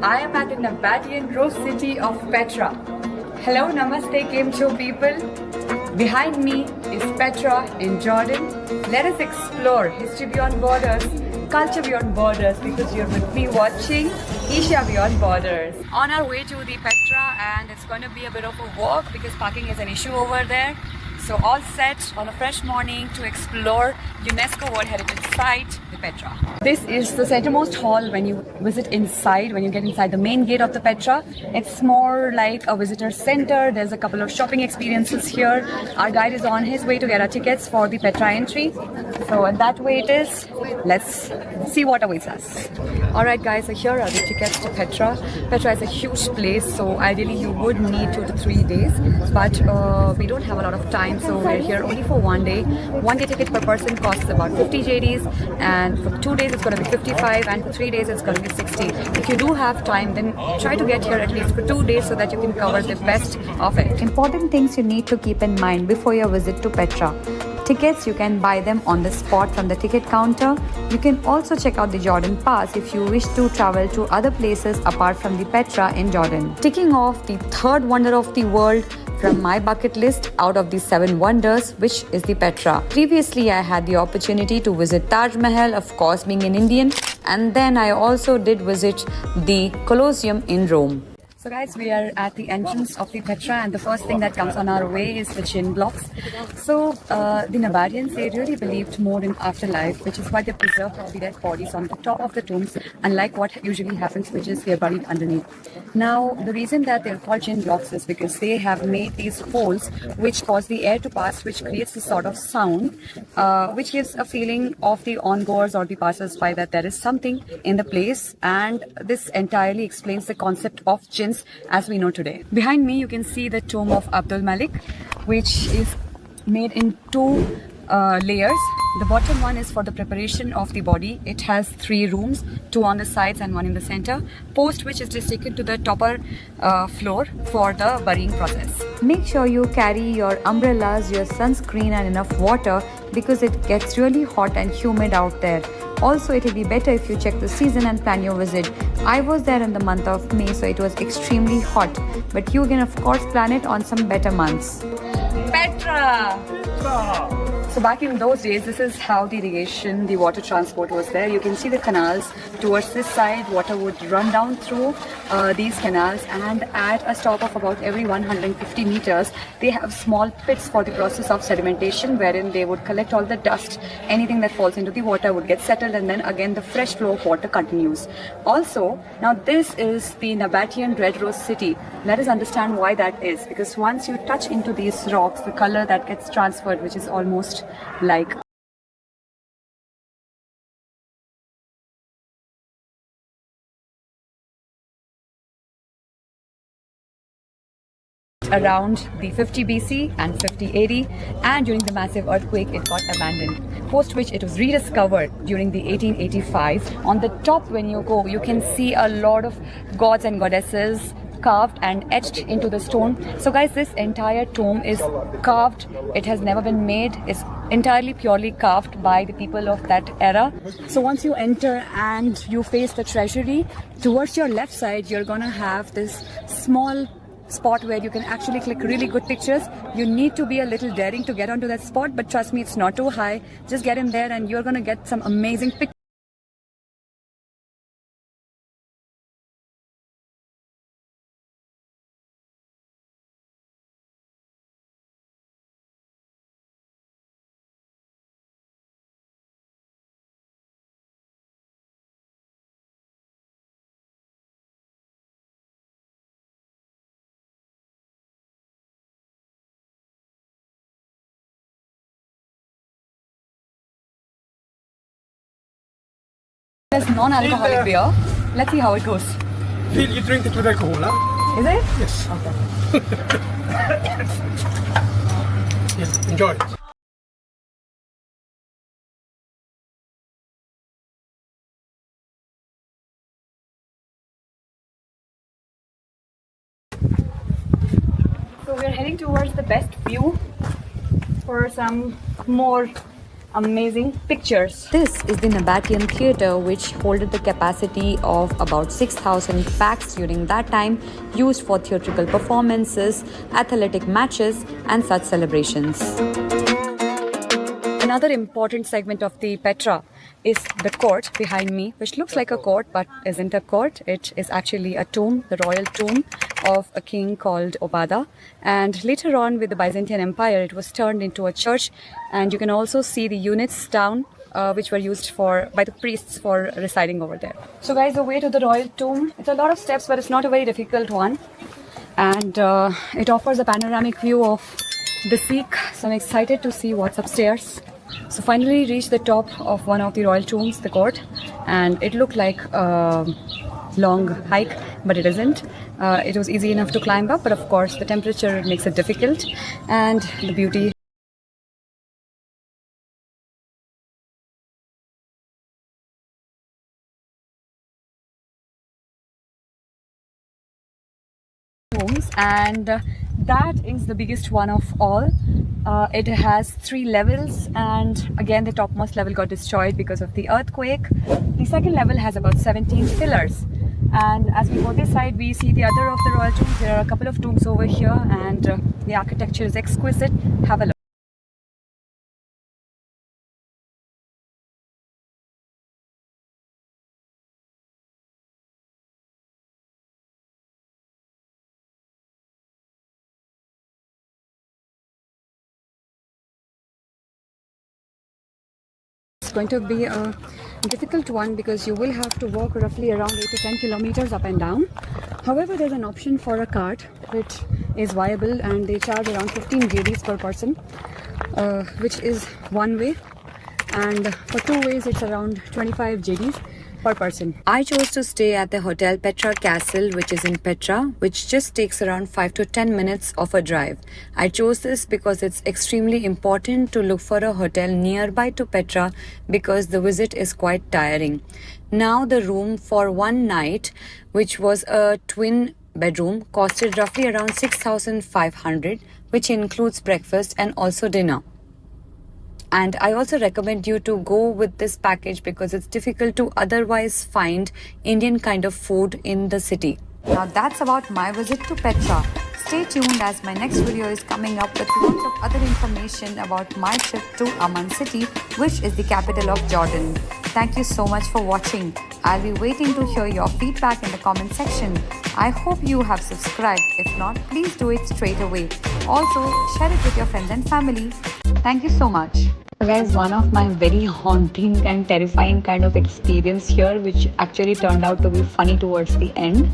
I am at the Nabataean rose city of Petra. Hello, namaste, Kim Cho people. Behind me is Petra in Jordan. Let us explore history beyond borders, culture beyond borders, because you're with me watching Asia Beyond Borders. On our way to the Petra, and it's going to be a bit of a walk because parking is an issue over there. So all set on a fresh morning to explore UNESCO World Heritage Site, the Petra. This is the centermost hall when you visit inside, when you get inside the main gate of the Petra. It's more like a visitor center. There's a couple of shopping experiences here. Our guide is on his way to get our tickets for the Petra entry. So that way it is. Let's see what awaits us. Alright guys, so here are the tickets to Petra. Petra is a huge place, so ideally you would need 2 to 3 days. But we don't have a lot of time. So we're here only for 1 day. 1 day ticket per person costs about 50 JDs, and for 2 days it's going to be 55, and for 3 days it's going to be 60. If you do have time, then try to get here at least for 2 days so that you can cover the best of it. Important things you need to keep in mind before your visit to Petra. Tickets, you can buy them on the spot from the ticket counter. You can also check out the Jordan Pass if you wish to travel to other places apart from the Petra in Jordan. Ticking off the third wonder of the world from my bucket list out of the 7 wonders, which is the Petra. Previously, I had the opportunity to visit Taj Mahal, of course being an Indian, and then I also did visit the Colosseum in Rome. So guys, we are at the entrance of the Petra, and the first thing that comes on our way is the chin blocks. So the Nabataeans, they really believed more in afterlife, which is why they preserved all the dead bodies on the top of the tombs, unlike what usually happens, which is they're buried underneath. Now, the reason that they're called chin blocks is because they have made these holes which cause the air to pass, which creates this sort of sound, which gives a feeling of the ongoers or the passers-by that there is something in the place, and this entirely explains the concept of chins as we know today. Behind me you can see the tomb of Abdul Malik, which is made in 2 layers. The bottom one is for the preparation of the body. It has 3 rooms, 2 on the sides and 1 in the center, post which it is taken to the topper floor for the burying process. Make sure you carry your umbrellas, your sunscreen and enough water because it gets really hot and humid out there. Also, it will be better if you check the season and plan your visit. I was there in the month of May, so it was extremely hot. But you can of course plan it on some better months. Petra! So back in those days, this is how the irrigation, the water transport was there. You can see the canals towards this side. Water would run down through these canals, and at a stop of about every 150 meters, they have small pits for the process of sedimentation, wherein they would collect all the dust. Anything that falls into the water would get settled, and then again the fresh flow of water continues. Also, now this is the Nabataean Red Rose City. Let us understand why that is, because once you touch into these rocks, the color that gets transferred, which is almost like around the 50 BC and 50 AD, and during the massive earthquake it got abandoned, post which it was rediscovered during the 1885. On the top when you go, you can see a lot of gods and goddesses carved and etched into the stone. So guys, this entire tomb is carved. It has never been made. It's entirely purely carved by the people of that era. So once you enter and you face the treasury, towards your left side you're gonna have this small spot where you can actually click really good pictures. You need to be a little daring to get onto that spot, but trust me, it's not too high. Just get in there and you're gonna get some amazing pictures. There's non-alcoholic beer. Let's see how it goes. Phil, you drink it with alcohol, huh? Is it? Yes. Okay. Yes, enjoy it. So we're heading towards the best view for some more amazing pictures. This is the Nabatean Theatre, which holded the capacity of about 6,000 pax during that time, used for theatrical performances, athletic matches, and such celebrations. Another important segment of the Petra is the court behind me, which looks like a court but isn't a court. It is actually a tomb, the royal tomb of a king called Obada. And later on, with the Byzantine Empire, it was turned into a church. And you can also see the units down, which were used by the priests for residing over there. So guys, the way to the royal tomb, it's a lot of steps, but it's not a very difficult one. And it offers a panoramic view of the sea. So I'm excited to see what's upstairs. So finally reached the top of one of the royal tombs, the court, and it looked like a long hike, but it isn't. It was easy enough to climb up, but of course the temperature makes it difficult, and the beauty. Rooms, and that is the biggest one of all. It has 3 levels, and again the topmost level got destroyed because of the earthquake. The second level has about 17 pillars, and as we go this side we see the other of the royal tombs. There are a couple of tombs over here, and the architecture is exquisite. Have a look. It's going to be a difficult one because you will have to walk roughly around 8 to 10 kilometers up and down. However, there's an option for a cart which is viable, and they charge around 15 JDs per person, which is one way, and for 2 ways it's around 25 JDs per person. I chose to stay at the Hotel Petra Castle, which is in Petra, which just takes around 5 to 10 minutes of a drive. I chose this because it's extremely important to look for a hotel nearby to Petra because the visit is quite tiring. Now the room for one night, which was a twin bedroom, costed roughly around 6,500, which includes breakfast and also dinner. And I also recommend you to go with this package because it's difficult to otherwise find Indian kind of food in the city. Now that's about my visit to Petra. Stay tuned as my next video is coming up with lots of other information about my trip to Amman City, which is the capital of Jordan. Thank you so much for watching. I'll be waiting to hear your feedback in the comment section. I hope you have subscribed. If not, please do it straight away. Also, share it with your friends and family. Thank you so much. So guys, one of my very haunting and terrifying kind of experience here, which actually turned out to be funny towards the end.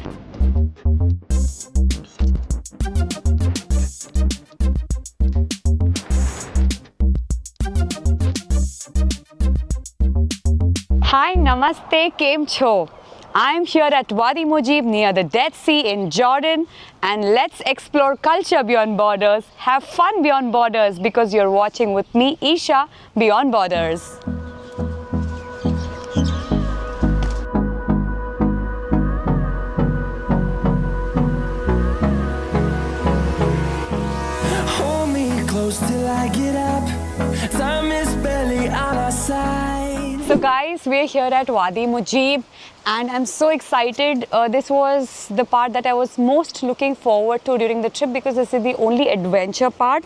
Hi, namaste, kem cho. I'm here at Wadi Mujib near the Dead Sea in Jordan, and let's explore culture beyond borders, have fun beyond borders, because you're watching with me, Isha, Beyond Borders. Hold me close till I get up. Time is barely on our side. So guys, we're here at Wadi Mujib and I'm so excited. This was the part that I was most looking forward to during the trip because this is the only adventure part.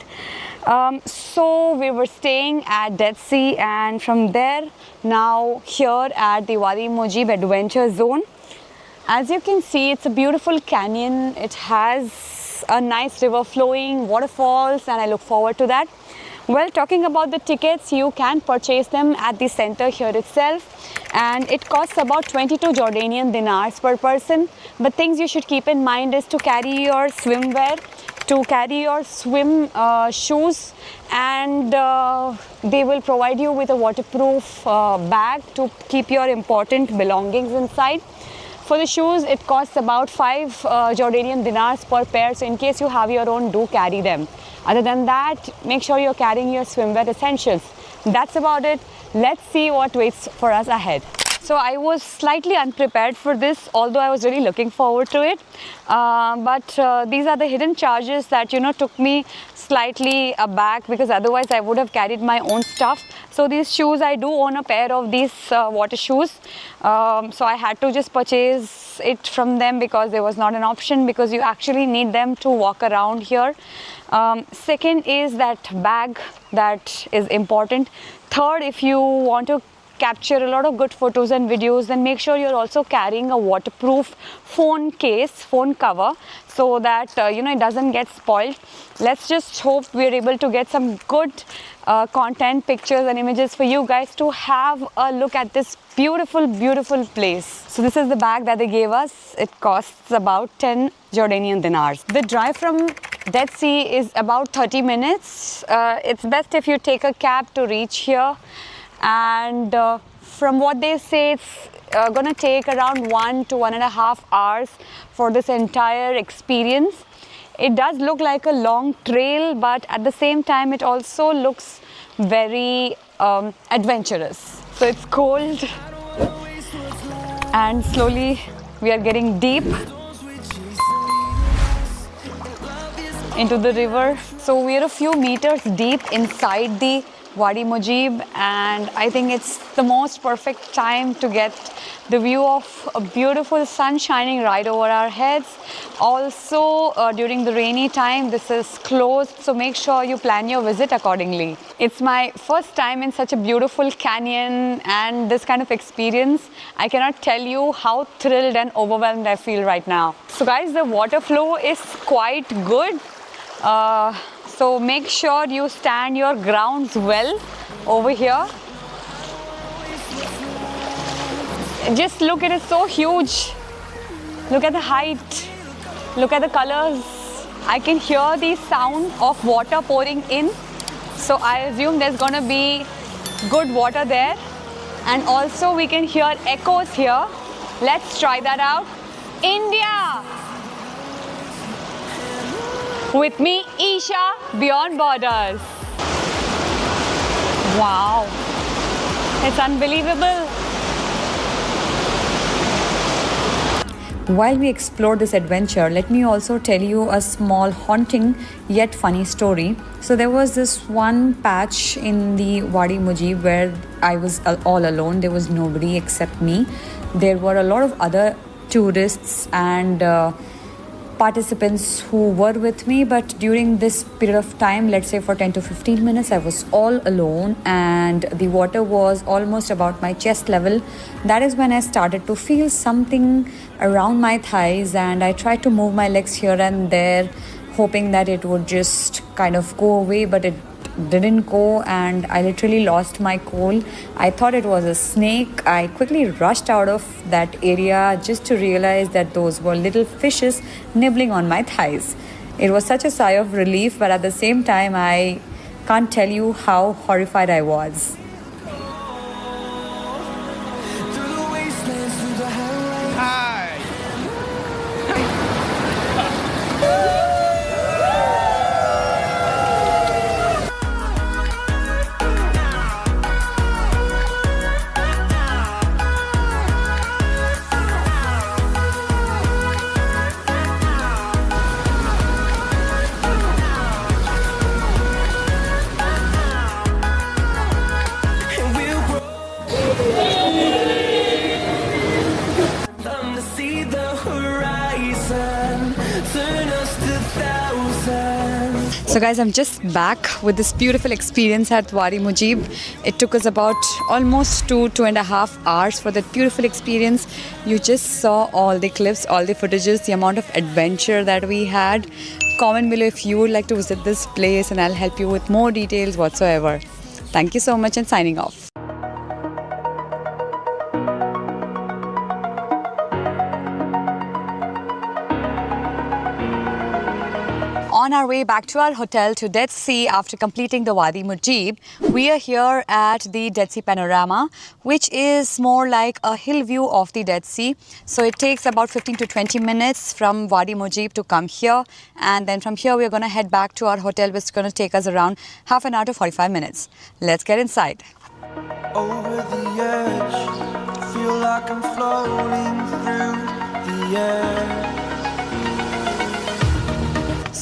So we were staying at Dead Sea, and from there now here at the Wadi Mujib Adventure Zone. As you can see, it's a beautiful canyon. It has a nice river flowing, waterfalls, and I look forward to that. Well, talking about the tickets, you can purchase them at the center here itself, and it costs about 22 Jordanian dinars per person. But things you should keep in mind is to carry your swimwear, to carry your swim shoes, and they will provide you with a waterproof bag to keep your important belongings inside. For the shoes, it costs about 5 Jordanian dinars per pair, so in case you have your own, do carry them. Other than that, make sure you're carrying your swimwear essentials. That's about it. Let's see what waits for us ahead. So I was slightly unprepared for this, although I was really looking forward to it. But these are the hidden charges that, took me slightly aback, because otherwise I would have carried my own stuff. So these shoes, I do own a pair of these water shoes. So I had to just purchase it from them because there was not an option, because you actually need them to walk around here. Second is that bag, that is important. Third, if you want to capture a lot of good photos and videos, then make sure you're also carrying a waterproof phone case, phone cover, so that it doesn't get spoiled. Let's just hope we're able to get some good content, pictures and images for you guys to have a look at this beautiful place. So this is the bag that they gave us. It costs about 10 Jordanian dinars. The drive from Dead Sea is about 30 minutes. It's best if you take a cab to reach here. And from what they say, it's gonna take around 1 to 1.5 hours for this entire experience. It does look like a long trail, but at the same time it also looks very adventurous. So it's cold and slowly we are getting deep into the river. So we are a few meters deep inside the Wadi Mujib, and I think it's the most perfect time to get the view of a beautiful sun shining right over our heads. Also, during the rainy time, this is closed, so make sure you plan your visit accordingly. It's my first time in such a beautiful canyon and this kind of experience. I cannot tell you how thrilled and overwhelmed I feel right now. So guys, the water flow is quite good. So make sure you stand your grounds well over here. Just look, it is so huge. Look at the height. Look at the colors. I can hear the sound of water pouring in. So I assume there's gonna be good water there. And also we can hear echoes here. Let's try that out. India! With me, Isha, Beyond Borders. Wow, it's unbelievable. While we explore this adventure, let me also tell you a small haunting yet funny story. So there was this one patch in the Wadi Mujib where I was all alone. There was nobody except me. There were a lot of other tourists and participants who were with me, but during this period of time, let's say for 10 to 15 minutes, I was all alone and the water was almost about my chest level. That is when I started to feel something around my thighs, and I tried to move my legs here and there, hoping that it would just kind of go away, but it didn't go, and I literally lost my cool. I thought it was a snake. I quickly rushed out of that area just to realize that those were little fishes nibbling on my thighs. It was such a sigh of relief, but at the same time, I can't tell you how horrified I was. So guys, I'm just back with this beautiful experience at Wadi Mujib. It took us about almost 2.5 hours for that beautiful experience. You just saw all the clips, all the footages, the amount of adventure that we had. Comment below if you would like to visit this place and I'll help you with more details whatsoever. Thank you so much and signing off. On our way back to our hotel to Dead Sea after completing the Wadi Mujib, we are here at the Dead Sea Panorama, which is more like a hill view of the Dead Sea. So it takes about 15 to 20 minutes from Wadi Mujib to come here, and then from here we are going to head back to our hotel, which is going to take us around half an hour to 45 minutes. Let's get inside. Over the edge, feel like I'm floating through the air.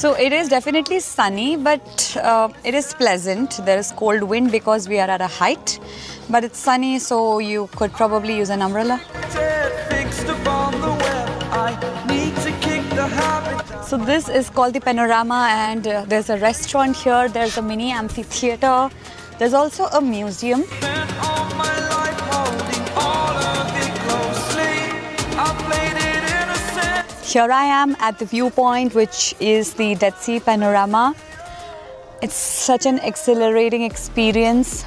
So it is definitely sunny, but it is pleasant. There is cold wind because we are at a height, but it's sunny, so you could probably use an umbrella. So this is called the Panorama, and there's a restaurant here, there's a mini amphitheater, there's also a museum. Here I am at the viewpoint, which is the Dead Sea Panorama. It's such an exhilarating experience.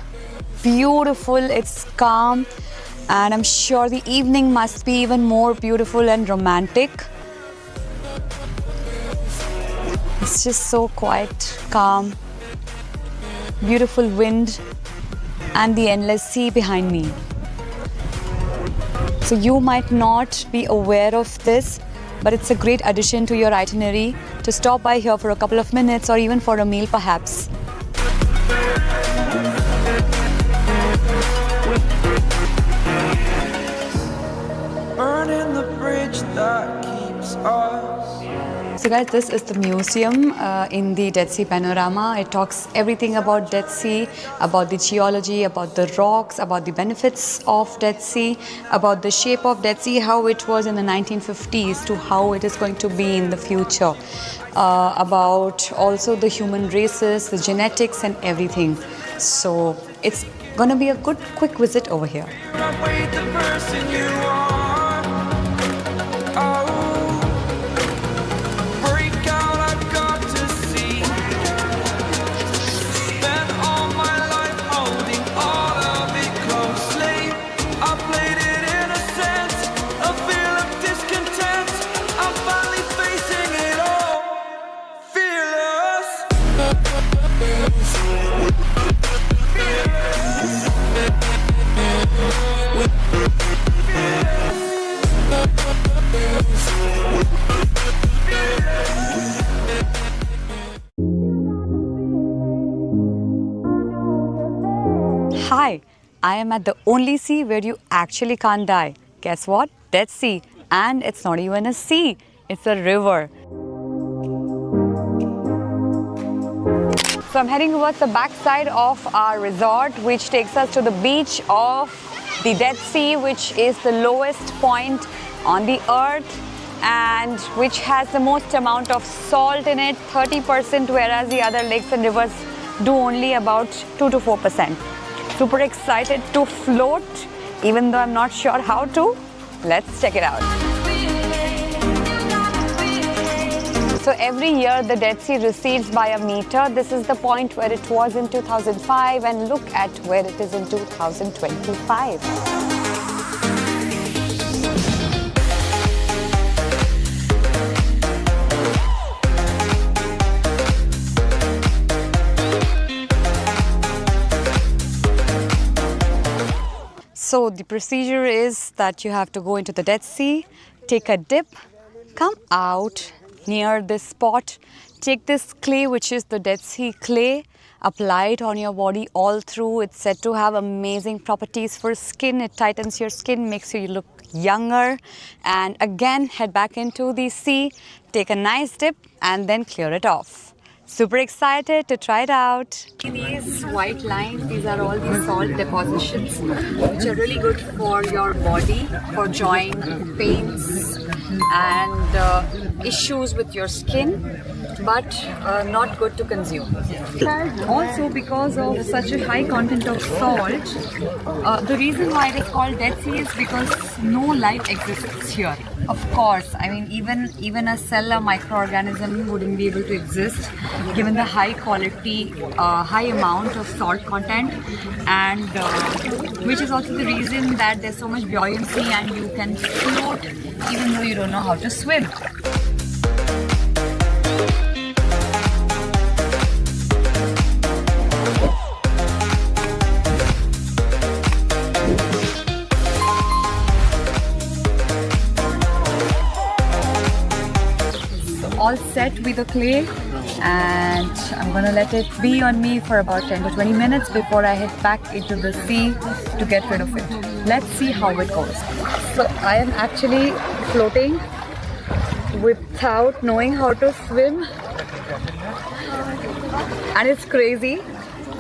Beautiful, it's calm, and I'm sure the evening must be even more beautiful and romantic. It's just so quiet, calm, beautiful wind, and the endless sea behind me. So you might not be aware of this, but it's a great addition to your itinerary to stop by here for a couple of minutes or even for a meal perhaps. Burning the bridge that keeps us. So guys, this is the museum in the Dead Sea Panorama. It talks everything about Dead Sea, about the geology, about the rocks, about the benefits of Dead Sea, about the shape of Dead Sea, how it was in the 1950s to how it is going to be in the future, about also the human races, the genetics and everything. So it's going to be a good quick visit over here. Hi, I am at the only sea where you actually can't die. Guess what? Dead Sea. And it's not even a sea, it's a river. So I'm heading towards the backside of our resort, which takes us to the beach of the Dead Sea, which is the lowest point on the earth and which has the most amount of salt in it, 30%, whereas the other lakes and rivers do only about 2 to 4%. Super excited to float, even though I'm not sure how to. Let's check it out. So every year the Dead Sea recedes by a meter. This is the point where it was in 2005, and look at where it is in 2025. So the procedure is that you have to go into the Dead Sea, take a dip, come out near this spot, take this clay, which is the Dead Sea clay, apply it on your body all through. It's said to have amazing properties for skin. It tightens your skin, makes you look younger. And again, head back into the sea, take a nice dip and then clear it off. Super excited to try it out. These white lines, these are all the salt depositions, which are really good for your body, for joint pains and issues with your skin, but not good to consume. Also, because of such a high content of salt, the reason why it is called Dead Sea is because no life exists here. Of course, I mean even a cell, a microorganism wouldn't be able to exist given the high quality, high amount of salt content, and which is also the reason that there's so much buoyancy and you can float even though you don't know how to swim. All set with the clay, and I'm gonna let it be on me for about 10 to 20 minutes before I head back into the sea to get rid of it. Let's see how it goes. So I am actually floating without knowing how to swim. And it's crazy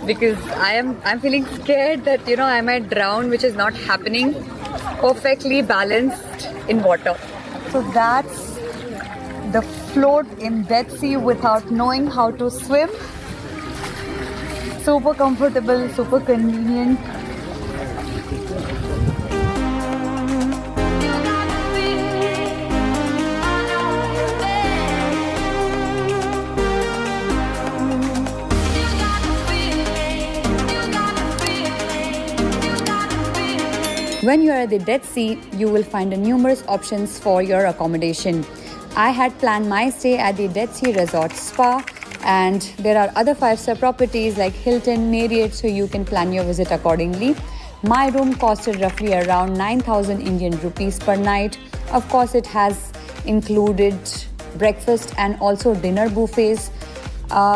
because I'm feeling scared that I might drown, which is not happening. Perfectly balanced in water. So that's the float in Dead Sea without knowing how to swim. Super comfortable, super convenient. When you are at the Dead Sea, you will find numerous options for your accommodation. I had planned my stay at the Dead Sea Resort Spa, and there are other 5-star properties like Hilton, Marriott, so you can plan your visit accordingly. My room costed roughly around 9,000 Indian rupees per night. Of course, it has included breakfast and also dinner buffets.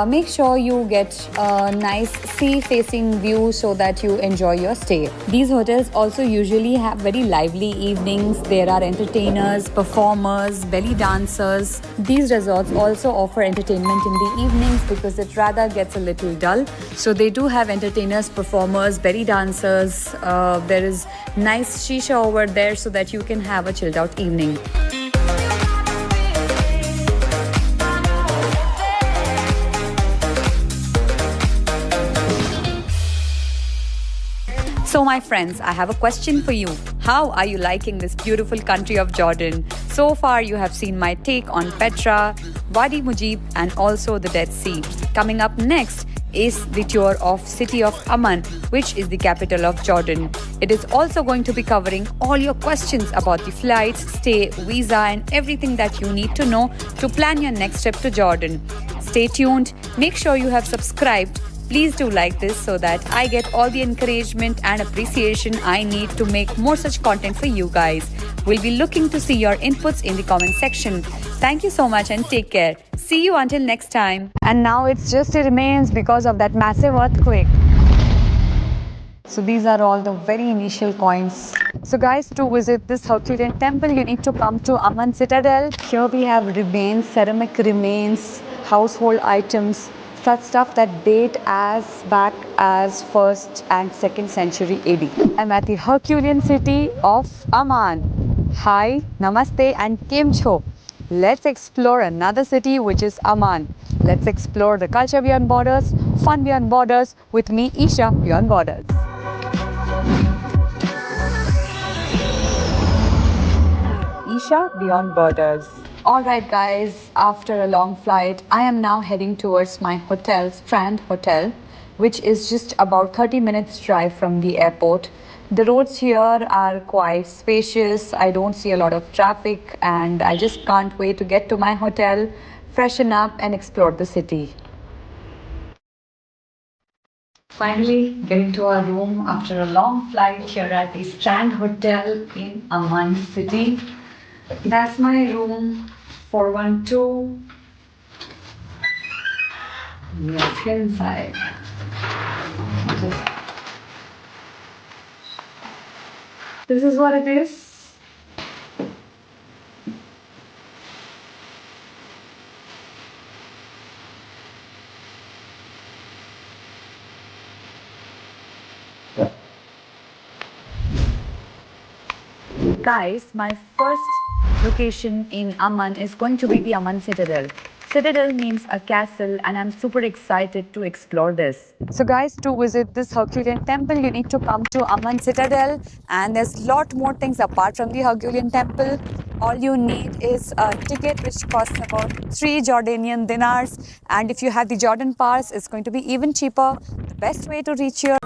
Make sure you get a nice sea-facing view so that you enjoy your stay. These hotels also usually have very lively evenings. There are entertainers, performers, belly dancers. These resorts also offer entertainment in the evenings because it rather gets a little dull. So they do have entertainers, performers, belly dancers. There is nice shisha over there so that you can have a chilled out evening. So my friends, I have a question for you. How are you liking this beautiful country of Jordan? So far you have seen my take on Petra, Wadi Mujib and also the Dead Sea. Coming up next is the tour of city of Amman, which is the capital of Jordan. It is also going to be covering all your questions about the flights, stay, visa and everything that you need to know to plan your next trip to Jordan. Stay tuned. Make sure you have subscribed. Please do like this so that I get all the encouragement and appreciation I need to make more such content for you guys. We'll be looking to see your inputs in the comment section. Thank you so much and take care. See you until next time. And now it's just a remains because of that massive earthquake. So these are all the very initial coins. So guys, to visit this Herculean temple, you need to come to Amman Citadel. Here we have remains, ceramic remains, household items, such stuff that date as back as 1st and 2nd century AD. I'm at the Herculean city of Amman. Hi, Namaste and Kem Cho. Let's explore another city which is Amman. Let's explore the culture beyond borders, fun beyond borders with me, Isha, beyond borders. Isha beyond borders. Alright guys, after a long flight, I am now heading towards my hotel, Strand Hotel, which is just about 30 minutes drive from the airport. The roads here are quite spacious. I don't see a lot of traffic and I just can't wait to get to my hotel, freshen up and explore the city. Finally, getting to our room after a long flight here at the Strand Hotel in Amman City. That's my room, 412. Let's get inside. This is what it is. Guys, my first location in Amman is going to be the Amman Citadel. Citadel means a castle and I'm super excited to explore this. So guys, to visit this Herculean temple, you need to come to Amman Citadel and there's a lot more things apart from the Herculean temple. All you need is a ticket which costs about 3 Jordanian dinars, and if you have the Jordan Pass, it's going to be even cheaper. The best way to reach here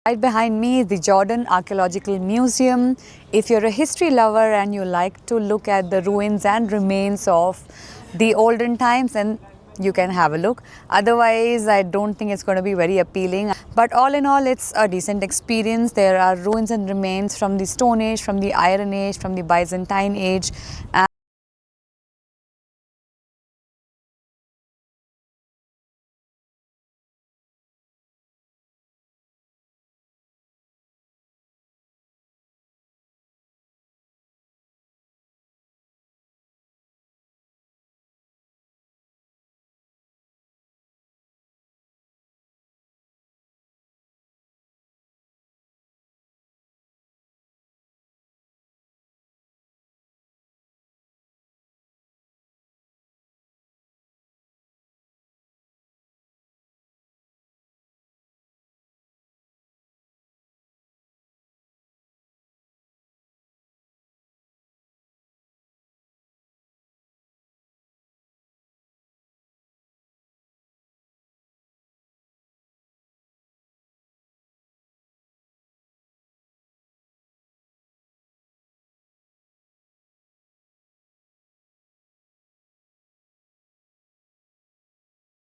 Right behind me is the Jordan Archaeological Museum. If you're a history lover and you like to look at the ruins and remains of the olden times, then you can have a look. Otherwise, I don't think it's going to be very appealing. But all in all, it's a decent experience. There are ruins and remains from the Stone Age, from the Iron Age, from the Byzantine Age.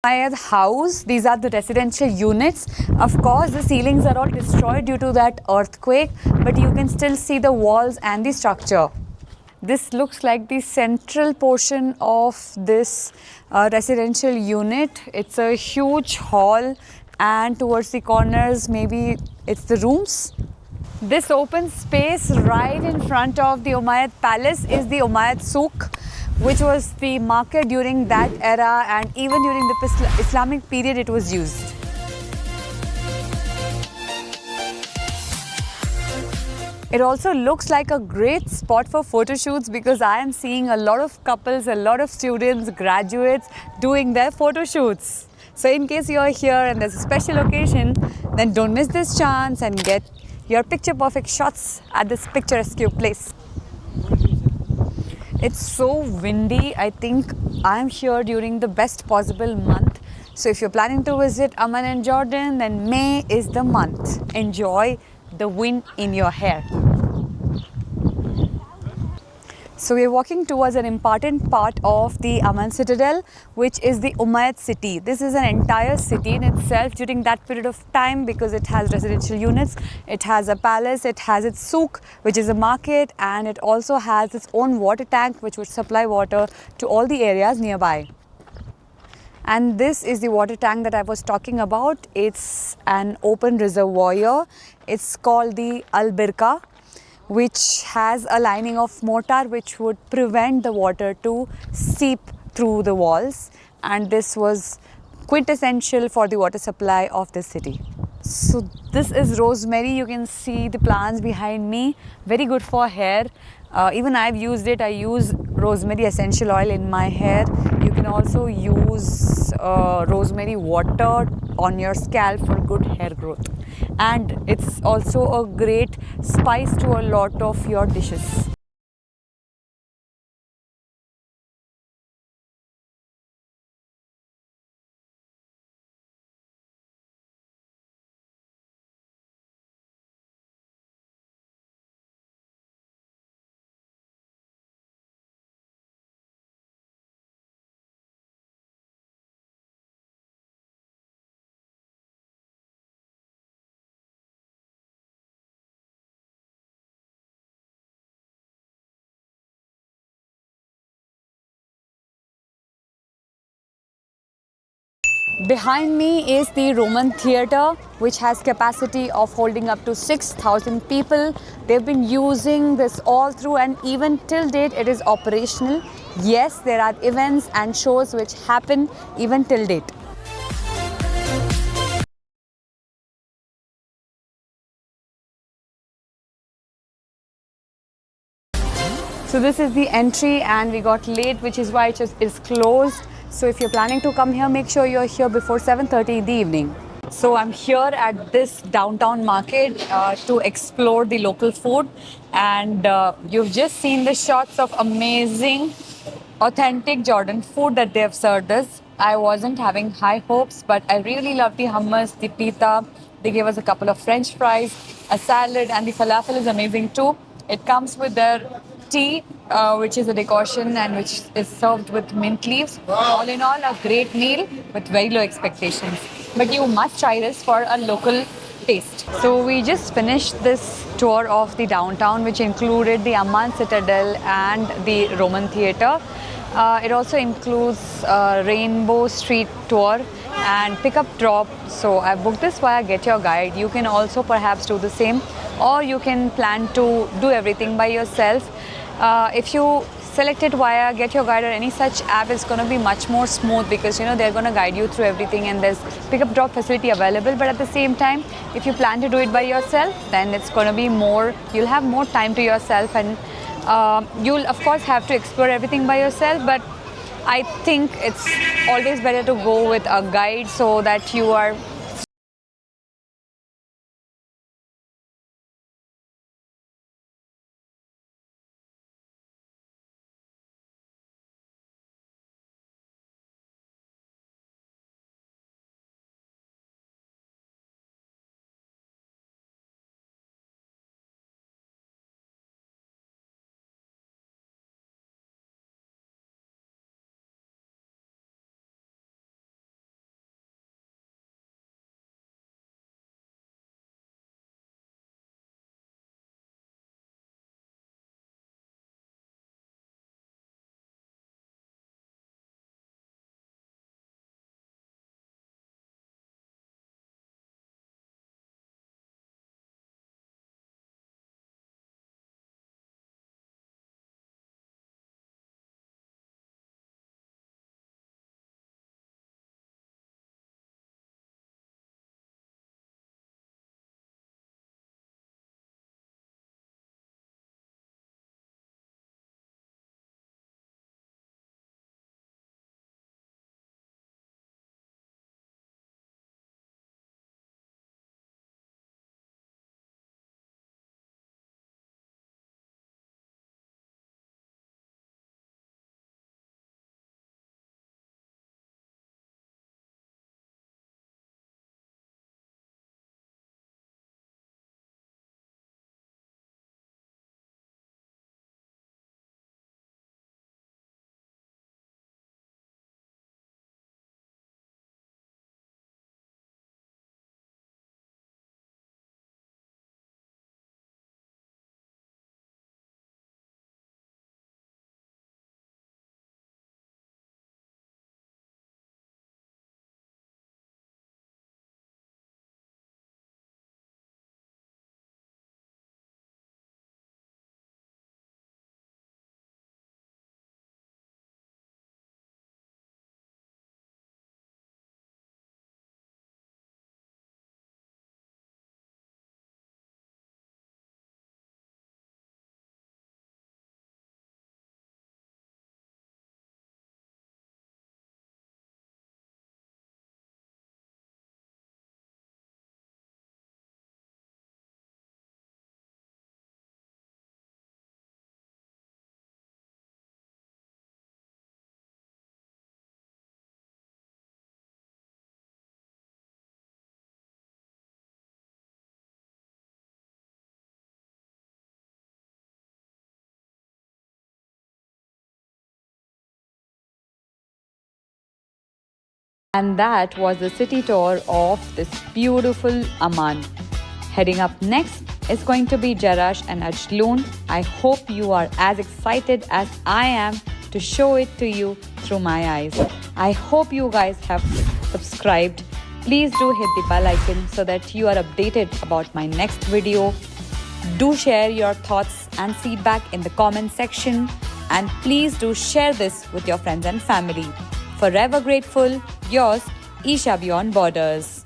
Umayyad house, these are the residential units. Of course, the ceilings are all destroyed due to that earthquake, but you can still see the walls and the structure. This looks like the central portion of this residential unit. It's a huge hall, and towards the corners, maybe it's the rooms. This open space right in front of the Umayyad Palace is the Umayyad Souk, which was the market during that era, and even during the Islamic period it was used. It also looks like a great spot for photo shoots because I am seeing a lot of couples, a lot of students, graduates doing their photo shoots. So in case you are here and there's a special occasion, then don't miss this chance and get your picture perfect shots at this picturesque place. It's so windy. I think I'm here during the best possible month. So if you're planning to visit Amman and Jordan, then May is the month. Enjoy the wind in your hair. So we're walking towards an important part of the Amman Citadel, which is the Umayyad city. This is an entire city in itself during that period of time because it has residential units, it has a palace, it has its souk, which is a market, and it also has its own water tank which would supply water to all the areas nearby. And this is the water tank that I was talking about. It's an open reservoir. It's called the Al-Birka, which has a lining of mortar which would prevent the water to seep through the walls, and this was quintessential for the water supply of this city. So this is rosemary. You can see the plants behind me, very good for hair. Even I've used it. I use rosemary essential oil in my hair. You can also use rosemary water on your scalp for good hair growth, and it's also a great spice to a lot of your dishes. Behind me is the Roman theatre, which has capacity of holding up to 6,000 people. They've been using this all through, and even till date it is operational. Yes, there are events and shows which happen even till date. So this is the entry, and we got late, which is why it is closed. So if you're planning to come here, make sure you're here before 7:30 in the evening. So I'm here at this downtown market to explore the local food, and you've just seen the shots of amazing, authentic Jordan food that they have served us. I wasn't having high hopes, but I really love the hummus, the pita, They gave us a couple of French fries, a salad, and the falafel is amazing too. It comes with their tea, which is a decoction and which is served with mint leaves. All in all, a great meal with very low expectations. But you must try this for a local taste. So we just finished this tour of the downtown, which included the Amman Citadel and the Roman Theatre. It also includes a Rainbow Street tour and pickup drop. So I booked this via Get Your Guide. You can also perhaps do the same, or you can plan to do everything by yourself. If you select it via Get Your Guide or any such app, it's going to be much more smooth because they're going to guide you through everything and there's pickup drop facility available. But at the same time, if you plan to do it by yourself, then it's going to be you'll have more time to yourself, and you'll of course have to explore everything by yourself. But I think it's always better to go with a guide so that you are And that was the city tour of this beautiful Amman. Heading up next is going to be Jerash and Ajloun. I hope you are as excited as I am to show it to you through my eyes. I hope you guys have subscribed. Please do hit the bell icon so that you are updated about my next video. Do share your thoughts and feedback in the comment section, and please do share this with your friends and family. Forever grateful, yours, Isha Beyond Borders.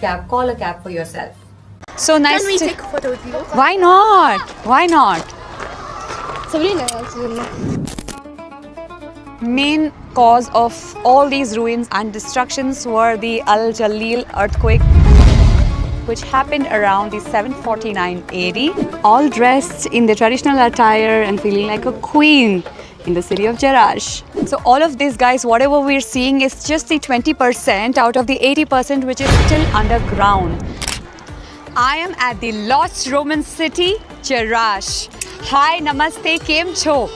cab, call a cab for yourself. So nice. Can we take a photo with you? Why not? Why not? Sabrina. Main cause of all these ruins and destructions were the Al Jalil earthquake, which happened around the 749 AD. All dressed in the traditional attire and feeling like a queen in the city of Jerash. So all of this, guys, whatever we're seeing is just the 20% out of the 80% which is still underground. I am at the lost Roman city, Jerash. Hi, namaste, kem cho?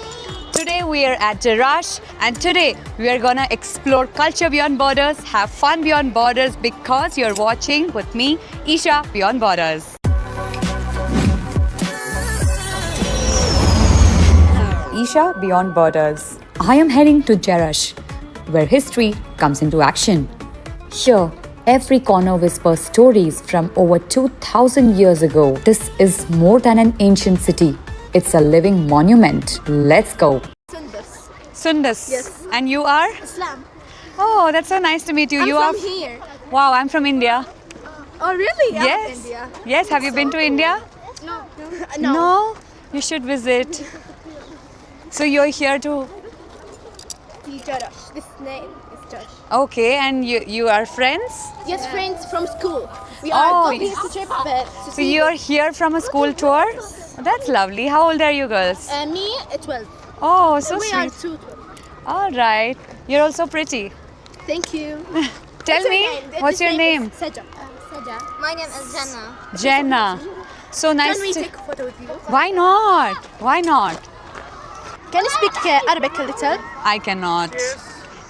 Today we are at Jerash, and today we are gonna explore culture beyond borders, have fun beyond borders, because you're watching with me, Isha, Beyond Borders. Isha Beyond Borders. I am heading to Jerash, where history comes into action. Here, every corner whispers stories from over 2,000 years ago. This is more than an ancient city. It's a living monument. Let's go. Sundus. Yes. And you are? Islam. Oh, that's so nice to meet you. I'm You from are? here. Wow, I'm from India. Oh, really? Yes. India. Yes, have you been to India? No. No? You should visit. So you're here to... Jerash. This name is Jerash. Okay, and you are friends? Yes, friends from school. We Oh, are going to trip to So you're here from a school tour? That's lovely. How old are you girls? me, 12. Oh, so We are sweet. 2. All right. You're also pretty. Thank you. Tell me, what's your name? Saja. My name is Jana. Jenna. So nice Can we to... take a photo with you? Why not? Why not? Can you speak Arabic a little? I cannot.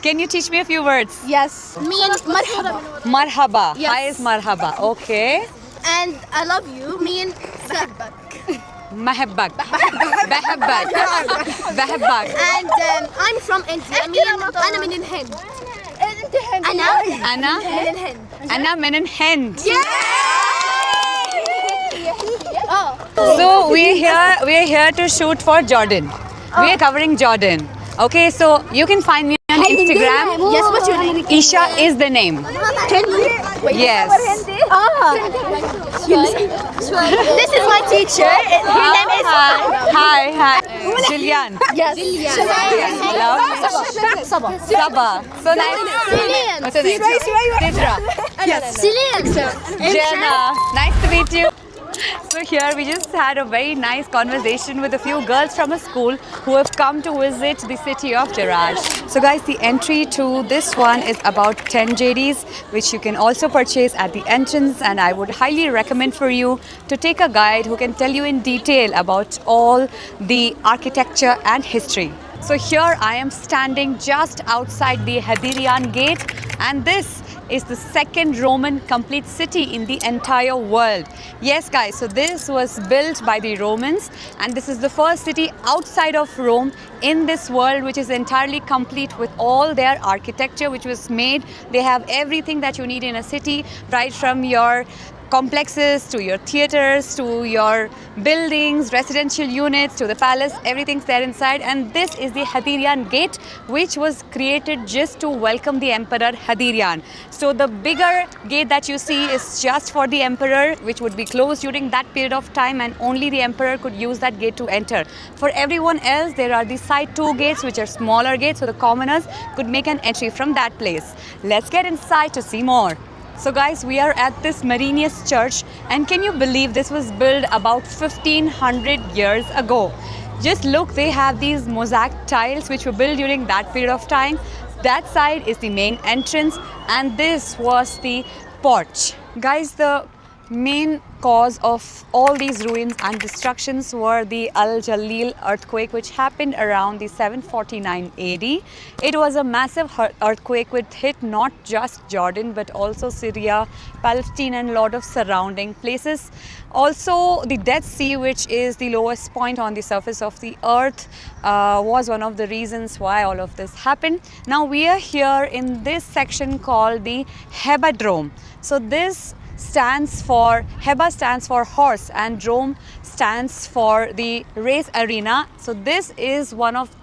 Can you teach me a few words? Yes. Me and marhaba. Marhaba. Yes. Hi is marhaba. Okay. And I love you. Me and sabbak. Mahabbak. Bahabbak. Bahabbak. And I'm from India. Me and أنا من الهند. أنا Anna? من الهند. Anna Menon Hend. Oh. So we're here to shoot for Jordan. We are covering Jordan. Okay, so you can find me on Instagram. Yes, what's your name? Isha is the name. Can you? Yes. This is my teacher. Her name is Hi. Jillian. Yes. Love. Sabah. So nice. Celine. What's your name? Petra. Celine. Jenna. Nice to meet you. So here we just had a very nice conversation with a few girls from a school who have come to visit the city of Jerash. So guys, the entry to this one is about 10 JDs, which you can also purchase at the entrance, and I would highly recommend for you to take a guide who can tell you in detail about all the architecture and history. So here I am standing just outside the Hadrian Gate, and this is the second Roman complete city in the entire world. Yes guys, so this was built by the Romans, and this is the first city outside of Rome in this world which is entirely complete with all their architecture which was made. They have everything that you need in a city, right from your complexes to your theaters to your buildings, residential units to the palace, everything's there inside. And this is the Hadrian Gate, which was created just to welcome the Emperor Hadrian. So the bigger gate that you see is just for the emperor, which would be closed during that period of time, and only the emperor could use that gate to enter. For everyone else, there are the side 2 gates, which are smaller gates, so the commoners could make an entry from that place. Let's get inside to see more. So guys, we are at this Marinius church, and can you believe this was built about 1500 years ago? Just look, they have these mosaic tiles which were built during that period of time. That side is the main entrance, and this was the porch. Guys, the main cause of all these ruins and destructions were the Al Jalil earthquake, which happened around the 749 AD. It was a massive earthquake which hit not just Jordan but also Syria, Palestine and a lot of surrounding places. Also the Dead Sea, which is the lowest point on the surface of the earth, was one of the reasons why all of this happened. Now we are here in this section called the Hippodrome. So this stands for, Heba stands for horse and Rome stands for the race arena. So this is one of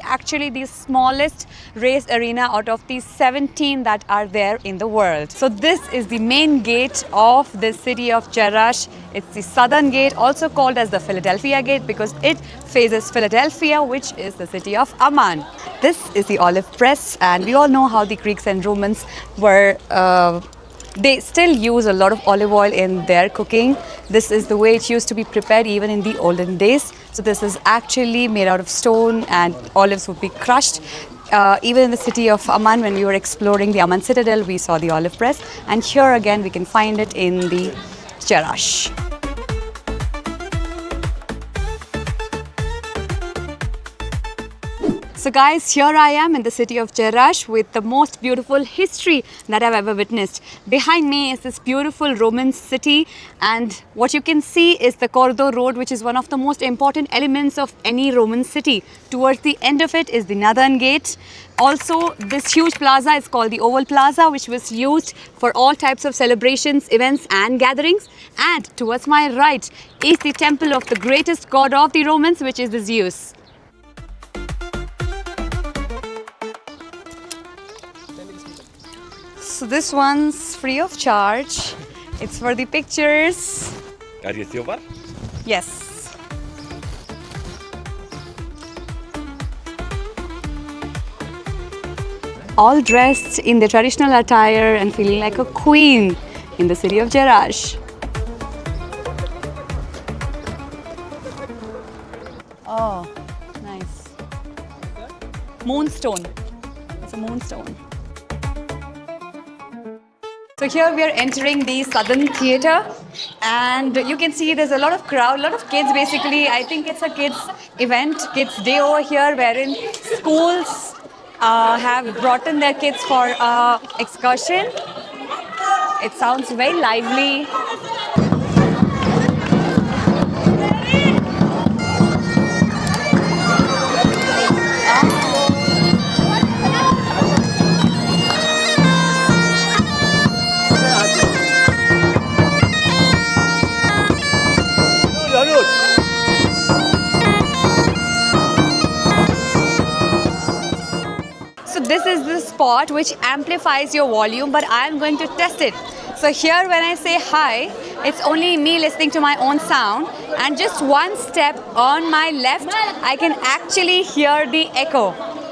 actually the smallest race arena out of the 17 that are there in the world. So this is the main gate of the city of Jerash. It's the southern gate, also called as the Philadelphia Gate because it faces Philadelphia, which is the city of Amman. This is the olive press, and we all know how the Greeks and Romans were they still use a lot of olive oil in their cooking. This is the way it used to be prepared even in the olden days. So this is actually made out of stone and olives would be crushed. Even in the city of Amman, when we were exploring the Amman Citadel, we saw the olive press. And here again, we can find it in the Jerash. So guys, here I am in the city of Jerash with the most beautiful history that I've ever witnessed. Behind me is this beautiful Roman city, and what you can see is the Corridor Road, which is one of the most important elements of any Roman city. Towards the end of it is the Northern Gate. Also, this huge plaza is called the Oval Plaza, which was used for all types of celebrations, events and gatherings. And towards my right is the temple of the greatest god of the Romans, which is the Zeus. So this one's free of charge. It's for the pictures. Are you silver? Yes. All dressed in the traditional attire and feeling like a queen in the city of Jerash. Oh, nice. Moonstone. It's a moonstone. So here we are entering the Southern Theatre, and you can see there's a lot of crowd, a lot of kids basically. I think it's a kids event, kids day over here, wherein schools have brought in their kids for excursion. It sounds very lively. This is the spot which amplifies your volume, but I am going to test it. So here when I say hi, it's only me listening to my own sound, and just one step on my left, I can actually hear the echo.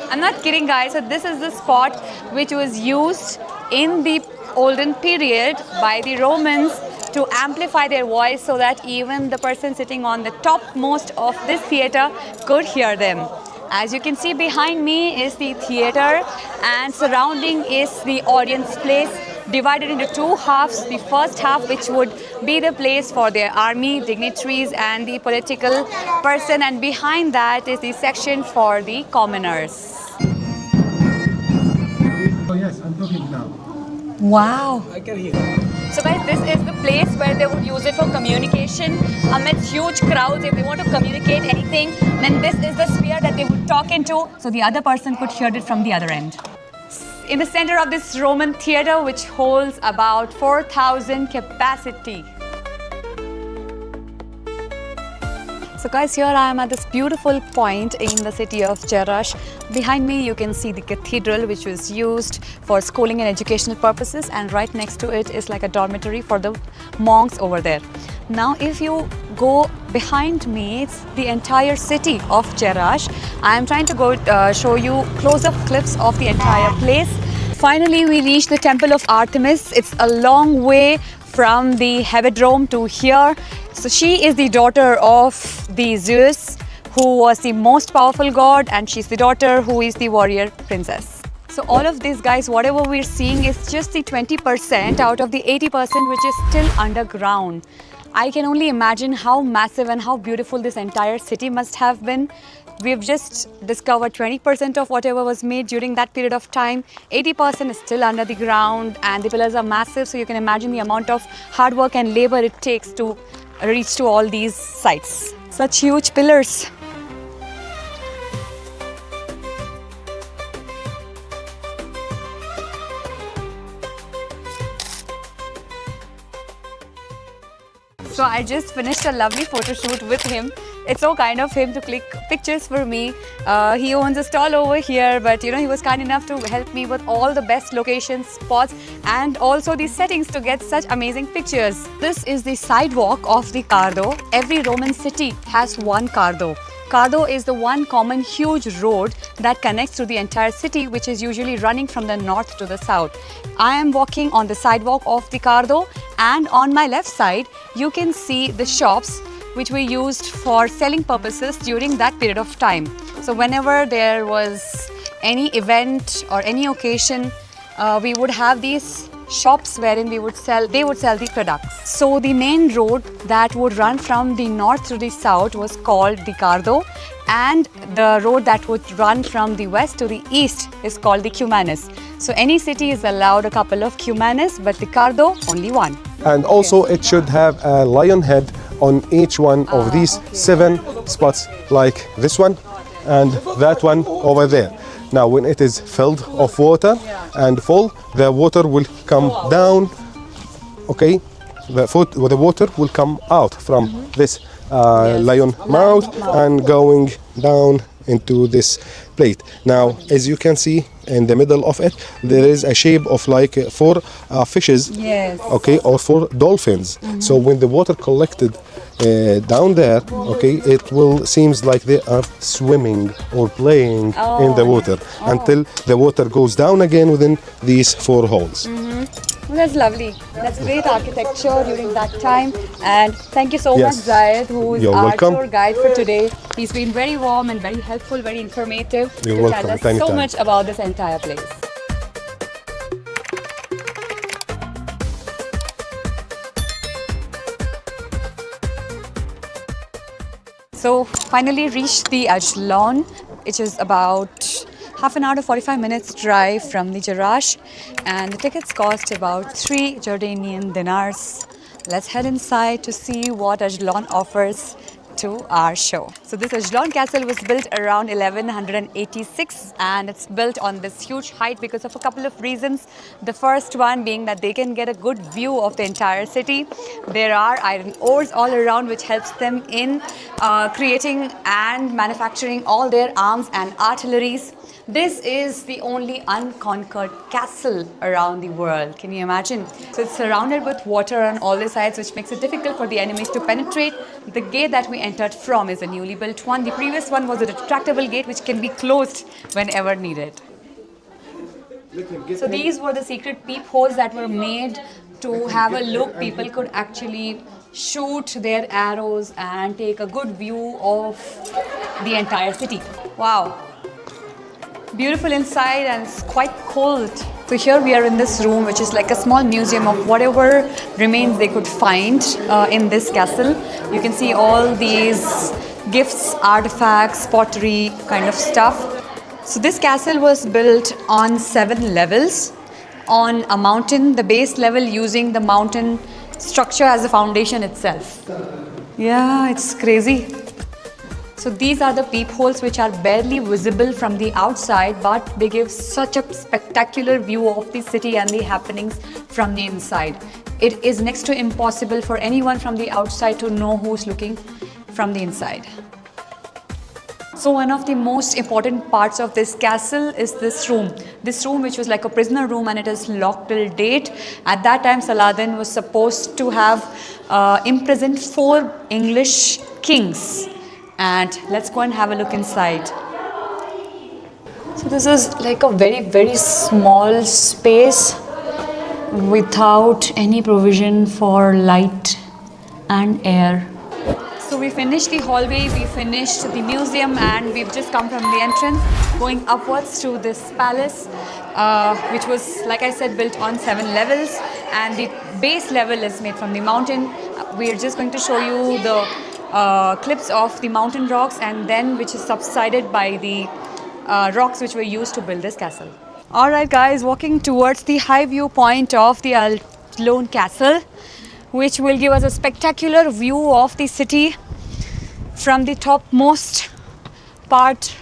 I'm not kidding guys, so this is the spot which was used in the olden period by the Romans to amplify their voice so that even the person sitting on the topmost of this theatre could hear them. As you can see behind me is the theatre, and surrounding is the audience place, divided into two halves. The first half, which would be the place for their army, dignitaries and the political person, and behind that is the section for the commoners. Oh yes, I'm talking now. Wow. I can hear. So guys, this is the place where they would use it for communication amidst huge crowds. If they want to communicate anything, then this is the sphere that they would talk into, so the other person could hear it from the other end. In the center of this Roman theatre, which holds about 4,000 capacity. So guys, here I am at this beautiful point in the city of Jerash. Behind me you can see the cathedral, which was used for schooling and educational purposes, and right next to it is like a dormitory for the monks over there. Now if you go behind me, it's the entire city of Jerash. I am trying to go show you close-up clips of the entire place. Finally we reached the temple of Artemis. It's a long way from the Hippodrome to here. So she is the daughter of the Zeus, who was the most powerful god, and she's the daughter who is the warrior princess. So all of these guys, whatever we're seeing is just the 20% out of the 80% which is still underground. I can only imagine how massive and how beautiful this entire city must have been. We've just discovered 20% of whatever was made during that period of time. 80% is still under the ground, and the pillars are massive, so you can imagine the amount of hard work and labor it takes to reach to all these sites. Such huge pillars. So I just finished a lovely photo shoot with him. It's so kind of him to click pictures for me. He owns a stall over here, but he was kind enough to help me with all the best locations, spots, and also the settings to get such amazing pictures. This is the sidewalk of the Cardo. Every Roman city has one Cardo. Cardo is the one common huge road that connects to the entire city, which is usually running from the north to the south. I am walking on the sidewalk of the Cardo, and on my left side you can see the shops which were used for selling purposes during that period of time. So whenever there was any event or any occasion, we would have these shops wherein they would sell the products. So the main road that would run from the north to the south was called the Cardo, and the road that would run from the west to the east is called the Cumanus. So any city is allowed a couple of Cumanus, but the Cardo only one. And also it should have a lion head on each one of these 7 spots, like this one and that one over there. Now when it is filled of water and full, the water will come down, okay? The water will come out from this lion mouth and going down into this plate. Now, as you can see in the middle of it, there is a shape of like 4 fishes, okay, or 4 dolphins. So when the water collected down there, okay, it will seems like they are swimming or playing in the water until the water goes down again within these 4 holes. Well, that's lovely. That's great architecture during that time. And thank you so much, Zayed, who is our tour guide for today. He's been very warm and very helpful, very informative to tell us so much about this entire place. So finally reached the Ajloun, which is about half an hour to 45 minutes drive from the Jerash, and the tickets cost about 3 Jordanian dinars. Let's head inside to see what Ajloun offers to our show. So this Ajloun Castle was built around 1186, and it's built on this huge height because of a couple of reasons. The first one being that they can get a good view of the entire city. There are iron ores all around, which helps them in creating and manufacturing all their arms and artilleries. This is the only unconquered castle around the world. Can you imagine? So it's surrounded with water on all the sides, which makes it difficult for the enemies to penetrate. The gate that we entered from is a newly built one. The previous one was a retractable gate which can be closed whenever needed. So these were the secret peepholes that were made to have a look. People could actually shoot their arrows and take a good view of the entire city. Wow. Beautiful inside, and it's quite cold. So here we are in this room, which is like a small museum of whatever remains they could find in this castle. You can see all these gifts, artifacts, pottery kind of stuff. So this castle was built on 7 levels on a mountain, the base level using the mountain structure as a foundation itself. Yeah, it's crazy. So these are the peepholes, which are barely visible from the outside, but they give such a spectacular view of the city and the happenings from the inside. It is next to impossible for anyone from the outside to know who's looking from the inside. So one of the most important parts of this castle is this room. This room, which was like a prisoner room, and it is locked till date. At that time, Saladin was supposed to have imprisoned 4 English kings. And let's go and have a look inside. So this is like a very, very small space without any provision for light and air. So we finished the hallway, we finished the museum, and we've just come from the entrance, going upwards to this palace, which was, like I said, built on 7 levels, and the base level is made from the mountain. We are just going to show you the clips of the mountain rocks, and then which is subsided by the rocks which were used to build this castle. Alright guys, walking towards the high view point of the Ajloun Castle, which will give us a spectacular view of the city from the topmost part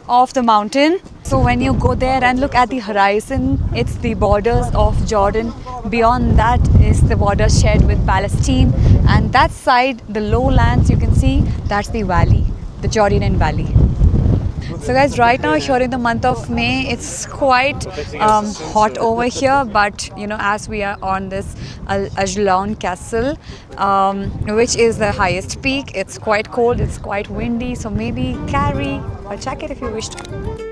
of the mountain. So when you go there and look at the horizon, it's the borders of Jordan. Beyond that is the border shared with Palestine, and that side, the lowlands you can see, that's the valley, the Jordanian Valley. So guys, right now here in the month of May, it's quite hot over here, but you know, as we are on this Ajloun Castle, which is the highest peak, it's quite cold, it's quite windy, so maybe carry a jacket if you wish to.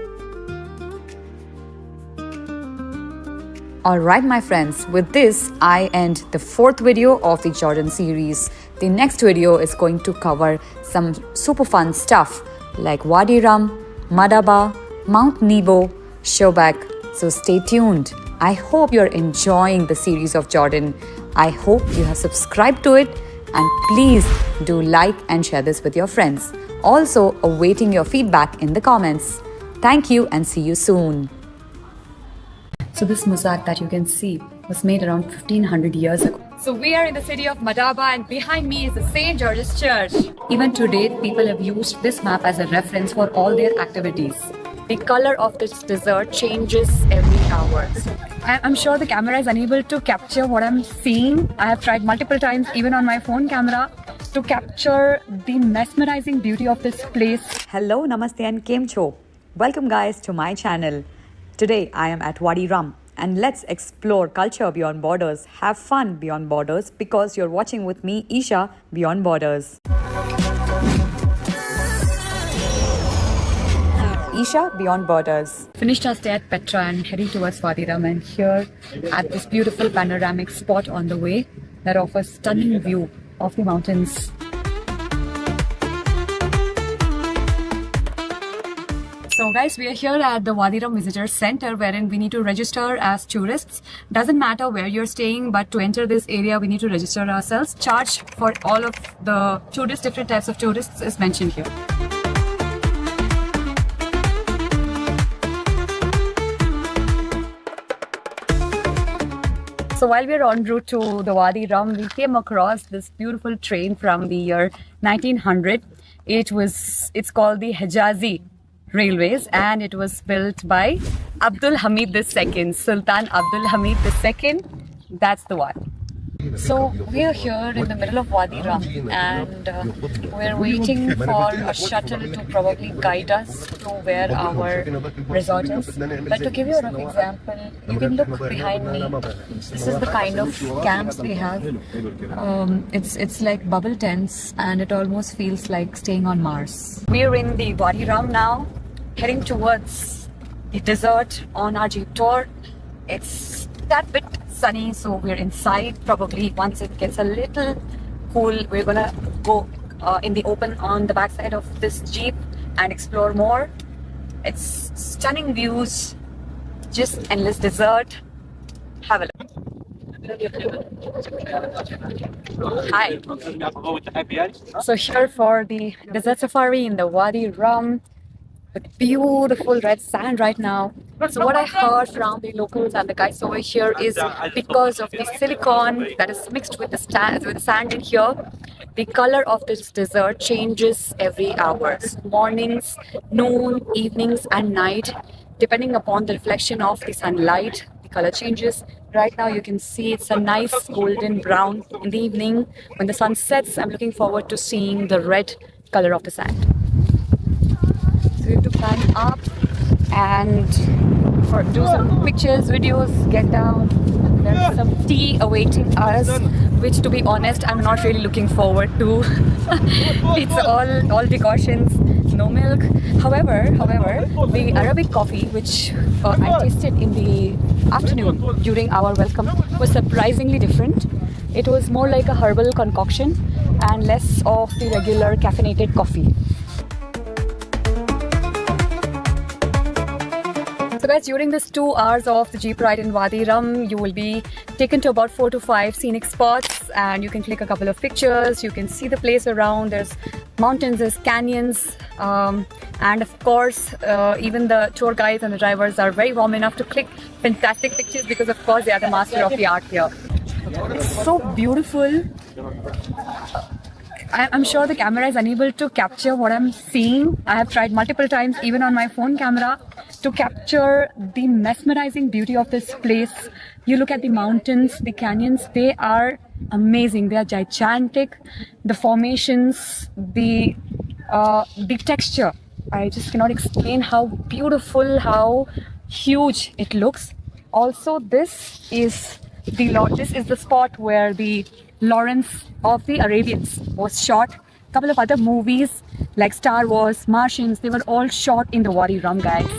Alright my friends, with this I end the 4th video of the Jordan series. The next video is going to cover some super fun stuff like Wadi Rum, Madaba, Mount Nebo, Shobak. So stay tuned. I hope you're enjoying the series of Jordan. I hope you have subscribed to it, and please do like and share this with your friends. Also awaiting your feedback in the comments. Thank you and see you soon. So this mosaic that you can see was made around 1500 years ago. So we are in the city of Madaba, and behind me is the St. George's Church. Even to date, people have used this map as a reference for all their activities. The color of this desert changes every hour. I'm sure the camera is unable to capture what I'm seeing. I have tried multiple times, even on my phone camera, to capture the mesmerizing beauty of this place. Hello, namaste and kemcho. Welcome guys to my channel. Today I am at Wadi Rum, and let's explore culture beyond borders, have fun beyond borders, because you're watching with me, Isha, Beyond Borders. Isha, Beyond Borders. Finished our stay at Petra and heading towards Wadi Rum, and here at this beautiful panoramic spot on the way that offers stunning view of the mountains. So guys, we are here at the Wadi Rum Visitor Center, wherein we need to register as tourists. Doesn't matter where you're staying, but to enter this area we need to register ourselves. Charge for all of the tourists, different types of tourists, is mentioned here. So while we are en route to the Wadi Rum, we came across this beautiful train from the year 1900. It's called the Hijazi Railways, and it was built by Abdul Hamid II, Sultan Abdul Hamid II. That's the one. So we are here in the middle of Wadi Rum, and we're waiting for a shuttle to probably guide us to where our resort is. But to give you a rough example, you can look behind me. This is the kind of camps they have. It's like bubble tents, and it almost feels like staying on Mars. We're in the Wadi Rum now, heading towards the desert on our jeep tour. It's that bit sunny, so we're inside. Probably once it gets a little cool, we're gonna go in the open on the backside of this jeep and explore more. It's stunning views, just endless desert. Have a look. Hi. So here for the desert safari in the Wadi Rum, with beautiful red sand right now. So what I heard from the locals and the guys over here is because of the silicon that is mixed with the sand in here, the color of this desert changes every hour. So mornings, noon, evenings and night, depending upon the reflection of the sunlight, the color changes. Right now you can see it's a nice golden brown. In the evening when the sun sets, I'm looking forward to seeing the red color of the sand. We have to climb up and do some pictures, videos, get down. There's some tea awaiting us, which to be honest I'm not really looking forward to. It's all precautions, no milk. However, the Arabic coffee, which I tasted in the afternoon during our welcome, was surprisingly different. It was more like a herbal concoction and less of the regular caffeinated coffee. So guys, during this 2 hours of the jeep ride in Wadi Rum, you will be taken to about 4 to 5 scenic spots, and you can click a couple of pictures. You can see the place around. There's mountains, there's canyons, and of course even the tour guides and the drivers are very warm enough to click fantastic pictures, because of course they are the master of the art here. It's so beautiful. I'm sure the camera is unable to capture what I'm seeing. I have tried multiple times, even on my phone camera, to capture the mesmerizing beauty of this place. You look at the mountains, the canyons, they are amazing. They are gigantic. The formations, the texture. I just cannot explain how beautiful, how huge it looks. Also, this is the spot where the Lawrence of the Arabians was shot. A couple of other movies like Star Wars, Martians, they were all shot in the Wadi Rum, guys.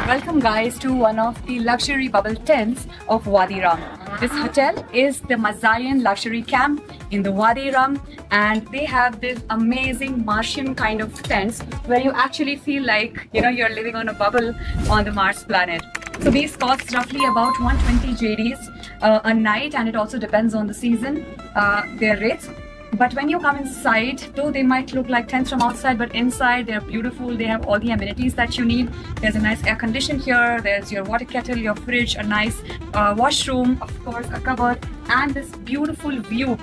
Welcome guys to one of the luxury bubble tents of Wadi Rum. This hotel is the Mazayan luxury camp in the Wadi Rum, and they have this amazing Martian kind of tents where you actually feel like you're living on a bubble on the Mars planet. So these cost roughly about 120 JDs a night, and it also depends on the season, their rates. But when you come inside, though they might look like tents from outside, but inside they're beautiful. They have all the amenities that you need. There's a nice air condition here. There's your water kettle, your fridge, a nice washroom, of course, a cupboard, and this beautiful view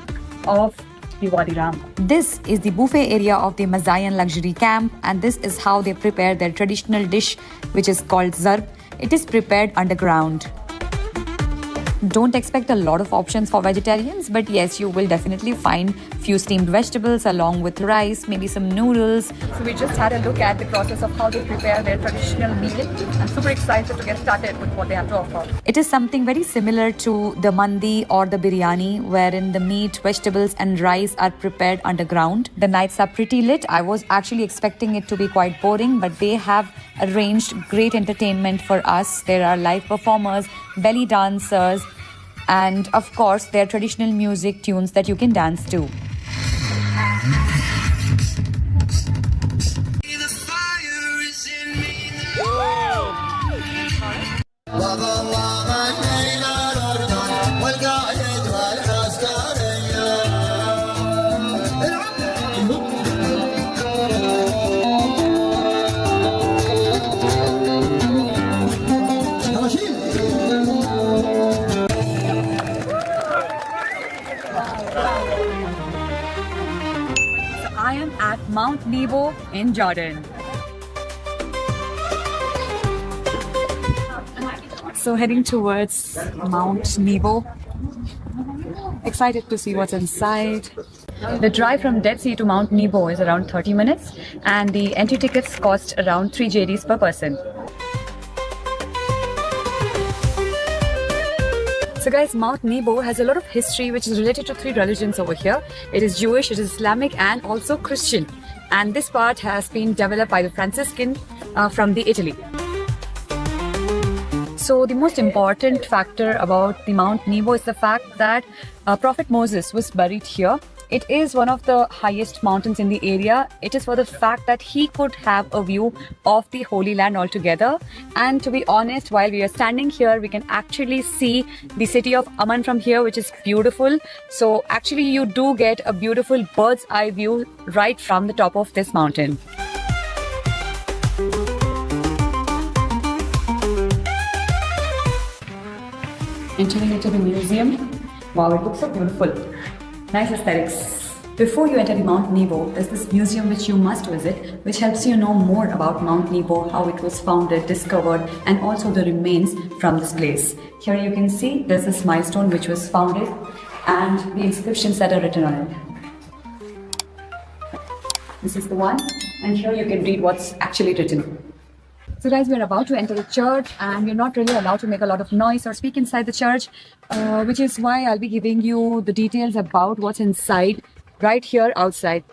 of the Wadi Rum. This is the buffet area of the Mazayan luxury camp, and this is how they prepare their traditional dish, which is called zarb. It is prepared underground. Don't expect a lot of options for vegetarians, but yes, you will definitely find few steamed vegetables along with rice, maybe some noodles. So we just had a look at the process of how they prepare their traditional meal. I'm super excited to get started with what they have to offer. It is something very similar to the mandi or the biryani, wherein the meat, vegetables and rice are prepared underground. The nights are pretty lit. I was actually expecting it to be quite boring, but they have arranged great entertainment for us. There are live performers, belly dancers, and of course their traditional music tunes that you can dance to. I am at Mount Nebo in Jordan. So heading towards Mount Nebo. Excited to see what's inside. The drive from Dead Sea to Mount Nebo is around 30 minutes, and the entry tickets cost around 3 JDs per person. So guys, Mount Nebo has a lot of history which is related to 3 religions over here. It is Jewish, it is Islamic and also Christian. And this part has been developed by the Franciscan from the Italy. So the most important factor about the Mount Nebo is the fact that Prophet Moses was buried here. It is one of the highest mountains in the area. It is for the fact that he could have a view of the Holy Land altogether. And to be honest, while we are standing here, we can actually see the city of Amman from here, which is beautiful. So actually you do get a beautiful bird's eye view right from the top of this mountain. Entering into the museum. Wow, it looks so beautiful. Nice aesthetics. Before you enter the Mount Nebo, there's this museum which you must visit, which helps you know more about Mount Nebo, how it was founded, discovered, and also the remains from this place. Here you can see there's this milestone which was founded and the inscriptions that are written on it. This is the one, and here you can read what's actually written. So guys, we're about to enter the church, and we're not really allowed to make a lot of noise or speak inside the church, which is why I'll be giving you the details about what's inside right here outside.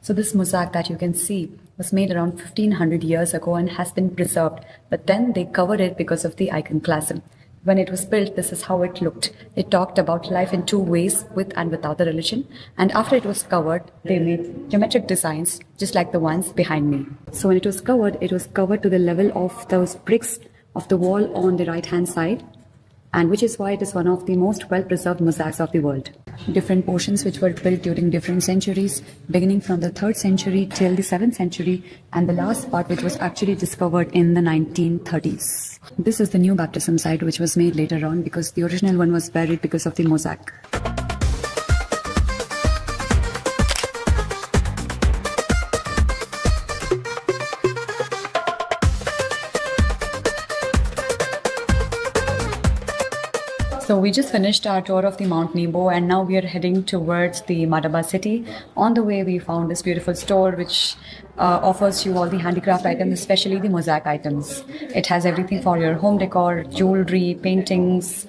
So this mosaic that you can see was made around 1500 years ago and has been preserved, but then they covered it because of the iconoclasm. When it was built, this is how it looked. It talked about life in 2 ways, with and without the religion. And after it was covered, they made geometric designs, just like the ones behind me. So when it was covered to the level of those bricks of the wall on the right-hand side. and which is why it is one of the most well-preserved mosaics of the world. Different portions which were built during different centuries, beginning from the 3rd century till the 7th century, and the last part which was actually discovered in the 1930s. This is the new baptism site which was made later on because the original one was buried because of the mosaic. So we just finished our tour of the Mount Nebo and now we are heading towards the Madaba city. On the way we found this beautiful store which offers you all the handicraft items, especially the mosaic items. It has everything for your home decor, jewelry, paintings,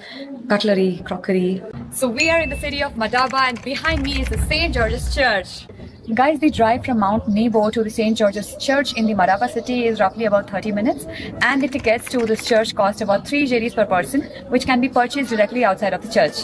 cutlery, crockery. So we are in the city of Madaba and behind me is the St. George's Church. Guys, the drive from Mount Nebo to the St. George's Church in the Madaba city is roughly about 30 minutes, and the tickets to this church cost about 3 jerrys per person, which can be purchased directly outside of the church.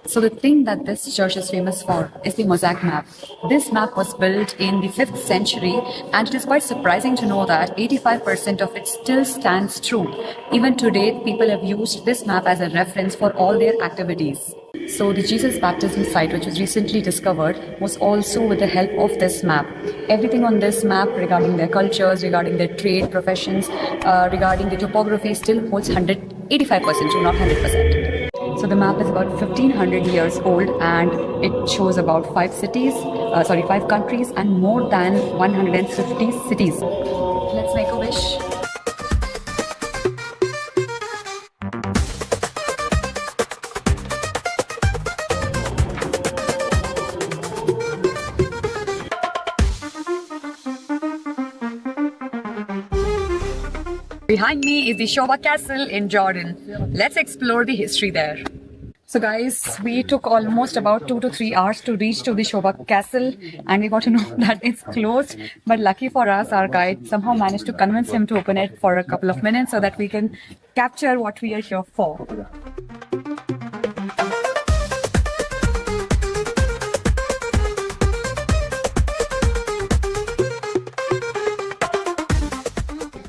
So the thing that this church is famous for is the mosaic map. This map was built in the 5th century and it is quite surprising to know that 85% of it still stands true. Even today, people have used this map as a reference for all their activities. So the Jesus baptism site, which was recently discovered, was also with the help of this map. Everything on this map regarding their cultures, regarding their trade, professions, regarding the topography still holds 85% to not 100%. So the map is about 1500 years old and it shows about 5 countries and more than 150 cities. Let's make a wish. Behind me is the Shobak Castle in Jordan. Let's explore the history there. So guys, we took almost about 2 to 3 hours to reach to the Shobak Castle and we got to know that it's closed. But lucky for us, our guide somehow managed to convince him to open it for a couple of minutes so that we can capture what we are here for.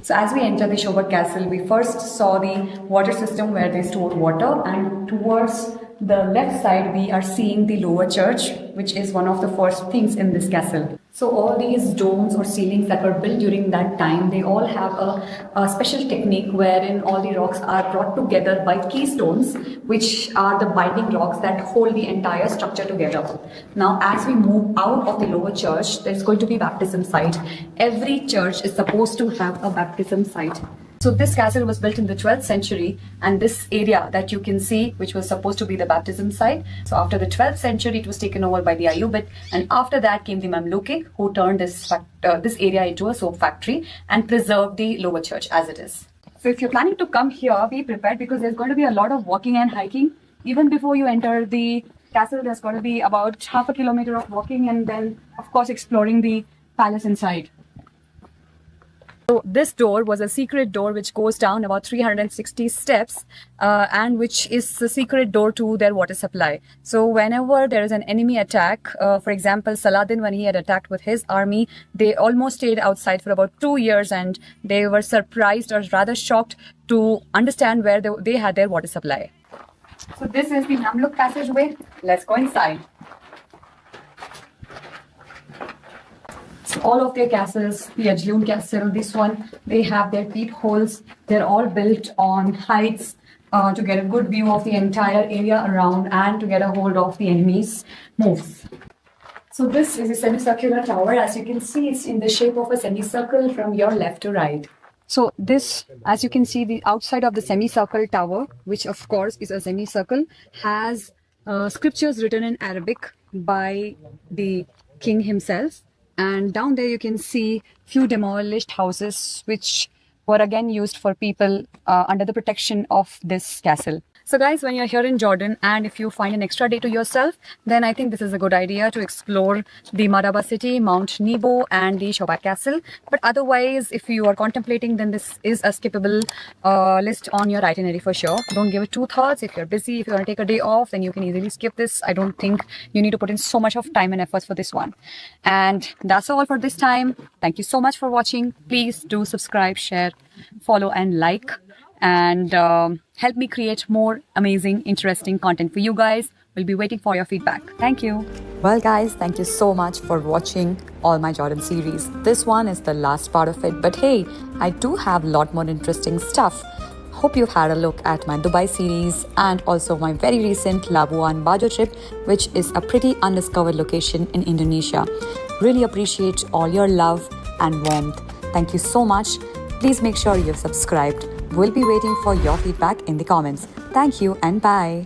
So as we enter the Shobak Castle, we first saw the water system where they stored water, and towards the left side we are seeing the lower church, which is one of the first things in this castle. So all these domes or ceilings that were built during that time, they all have a special technique wherein all the rocks are brought together by keystones, which are the binding rocks that hold the entire structure together. Now, as we move out of the lower church, there's going to be baptism site. Every church is supposed to have a baptism site. So this castle was built in the 12th century, and this area that you can see, which was supposed to be the baptism site. So after the 12th century, it was taken over by the Ayyubid, and after that came the Mamluki, who turned this area into a soap factory and preserved the lower church as it is. So if you're planning to come here, be prepared because there's going to be a lot of walking and hiking. Even before you enter the castle, there's going to be about half a kilometer of walking and then, of course, exploring the palace inside. So this door was a secret door which goes down about 360 steps and which is the secret door to their water supply. So whenever there is an enemy attack, for example, Saladin, when he had attacked with his army, they almost stayed outside for about 2 years and they were surprised or rather shocked to understand where they had their water supply. So this is the Mamluk passageway. Let's go inside. All of their castles, the Ajloun Castle, this one, they have their peepholes. They're all built on heights to get a good view of the entire area around and to get a hold of the enemy's moves. So this is a semicircular tower. As you can see, it's in the shape of a semicircle from your left to right. So this, as you can see, the outside of the semicircle tower, which of course is a semicircle, has scriptures written in Arabic by the king himself. And down there you can see few demolished houses which were again used for people under the protection of this castle. So guys, when you're here in Jordan and if you find an extra day to yourself, then I think this is a good idea to explore the Madaba city, Mount Nebo and the Shobak Castle. But otherwise, if you are contemplating, then this is a skippable list on your itinerary for sure. Don't give it two thoughts. If you're busy, if you want to take a day off, then you can easily skip this. I don't think you need to put in so much of time and efforts for this one. And that's all for this time. Thank you so much for watching. Please do subscribe, share, follow and like, and help me create more amazing, interesting content for you guys. We'll be waiting for your feedback. Thank you. Well guys, thank you so much for watching all my Jordan series. This one is the last part of it, but hey, I do have a lot more interesting stuff. Hope you've had a look at my Dubai series and also my very recent Labuan Bajo trip, which is a pretty undiscovered location in Indonesia. Really appreciate all your love and warmth. Thank you so much. Please make sure you've subscribed. We'll be waiting for your feedback in the comments. Thank you and bye.